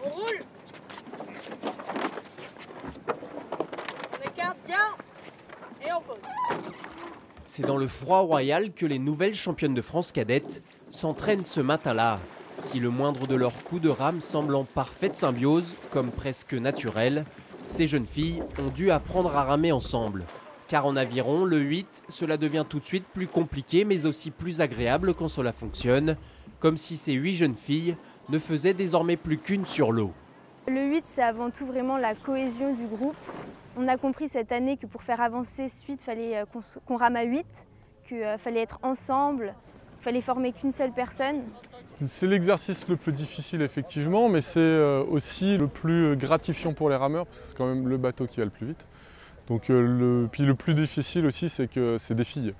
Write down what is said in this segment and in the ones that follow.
On roule. On écarte bien et on pose. C'est dans le froid royal que les nouvelles championnes de France cadettes s'entraînent ce matin-là. Si le moindre de leurs coups de rame semble en parfaite symbiose, comme presque naturel, ces jeunes filles ont dû apprendre à ramer ensemble. Car en aviron, le 8, cela devient tout de suite plus compliqué mais aussi plus agréable quand cela fonctionne, comme si ces 8 jeunes filles ne faisaient désormais plus qu'une sur l'eau. Le 8, c'est avant tout vraiment la cohésion du groupe. On a compris cette année que pour faire avancer ce 8, il fallait qu'on rame à 8, qu'il fallait être ensemble, il fallait former qu'une seule personne. C'est l'exercice le plus difficile effectivement, mais c'est aussi le plus gratifiant pour les rameurs, parce que c'est quand même le bateau qui va le plus vite. Donc puis le plus difficile aussi, c'est que c'est des filles.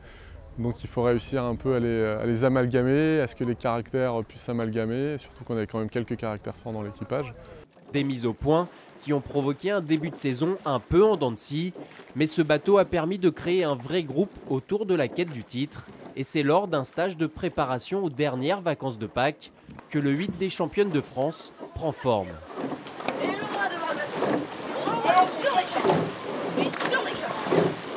Donc il faut réussir un peu à les amalgamer, à ce que les caractères puissent s'amalgamer, surtout qu'on avait quand même quelques caractères forts dans l'équipage. Des mises au point qui ont provoqué un début de saison un peu en dents de scie, mais ce bateau a permis de créer un vrai groupe autour de la quête du titre. Et c'est lors d'un stage de préparation aux dernières vacances de Pâques que le 8 des championnes de France prend forme.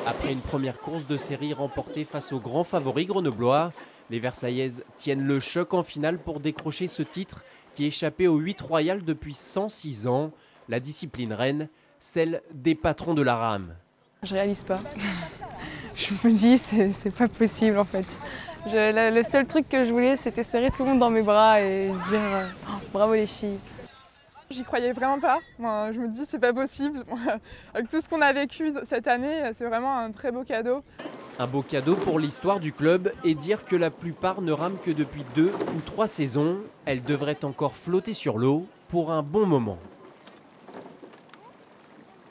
Après une première course de série remportée face aux grands favoris grenoblois, les Versaillaises tiennent le choc en finale pour décrocher ce titre qui échappait au 8 royal depuis 106 ans. La discipline reine, celle des patrons de la rame. Je réalise pas. Je me dis, c'est pas possible en fait. Le seul truc que je voulais, c'était serrer tout le monde dans mes bras et dire bravo les filles. J'y croyais vraiment pas. Moi, je me dis, c'est pas possible. Avec tout ce qu'on a vécu cette année, c'est vraiment un très beau cadeau. Un beau cadeau pour l'histoire du club et dire que la plupart ne rament que depuis 2 ou 3 saisons. Elles devraient encore flotter sur l'eau pour un bon moment.